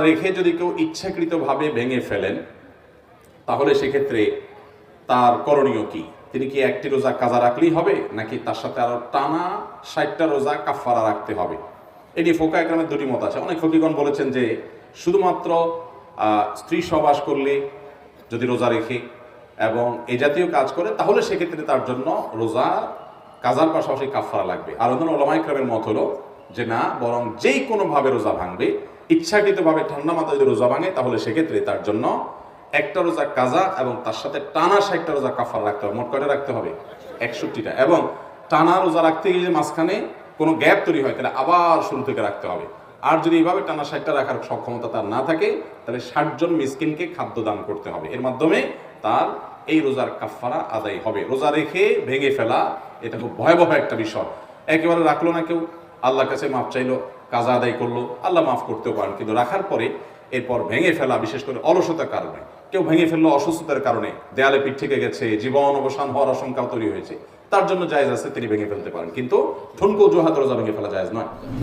রেখে যদি কেউ ইচ্ছাকৃতভাবে ভেঙে ফেলেন তাহলে সেক্ষেত্রে তার করণীয় কি? তিনি কি একটি রোজা কাজা রাখলেই হবে, নাকি তার সাথে আরো টানা 60টা রোজা কাফারা রাখতে হবে? এটি ফোকায়ে কেরামের দুটি মত আছে। অনেক ফকিগণ বলেছেন যে শুধুমাত্র স্ত্রী সহবাস করলে যদি রোজা রেখে এবং এই জাতীয় কাজ করে তাহলে সেক্ষেত্রে তার জন্য রোজা কাজার পাশাপাশি কাফারা লাগবে। আর অন্য ওলামায়ে কেরামের মত হলো যে না, বরং যেই কোনোভাবে রোজা ভাঙবে, ইচ্ছাকৃতভাবে ঠান্ডা মাথায় যদি রোজা ভাঙে তাহলে সেক্ষেত্রে তার জন্য একটা রোজা কাজা এবং তার সাথে টানা 60টা রোজা কাফারা রাখতে হবে। মোট কয়টা রাখতে হবে? 61টা। এবং টানা রোজা রাখতে গিয়ে যে মাঝখানে কোনো গ্যাপ তৈরি হয় তাহলে আবার শুরু থেকে রাখতে হবে। আর যদি এইভাবে টানা 60টা রাখার সক্ষমতা তার না থাকে তাহলে 60 জন মিসকিনকে খাদ্য দান করতে হবে। এর মাধ্যমে তার এই রোজার কাফারা আদায় হবে। রোজা রেখে ভেঙে ফেলা এটা খুব ভয়াবহ একটা বিষয়। একেবারে রাখলো না কেউ, আল্লাহর কাছে মাফ চাইলো, কাজা আদায় করলো, আল্লাহ মাফ করতেও পারেন, কিন্তু রাখার পরে এরপর ভেঙে ফেলা, বিশেষ করে অলসতার কারণে, কেউ ভেঙে ফেললো অসুস্থতার কারণে, দেয়ালে পিঠ থেকে গেছে, জীবন অবসান হওয়ার আশঙ্কাও তৈরি হয়েছে, তার জন্য জায়েজ আছে, তিনি ভেঙে ফেলতে পারেন, কিন্তু ঠুনকো অজুহাতে রোজা ভেঙে ফেলা জায়েজ নয়।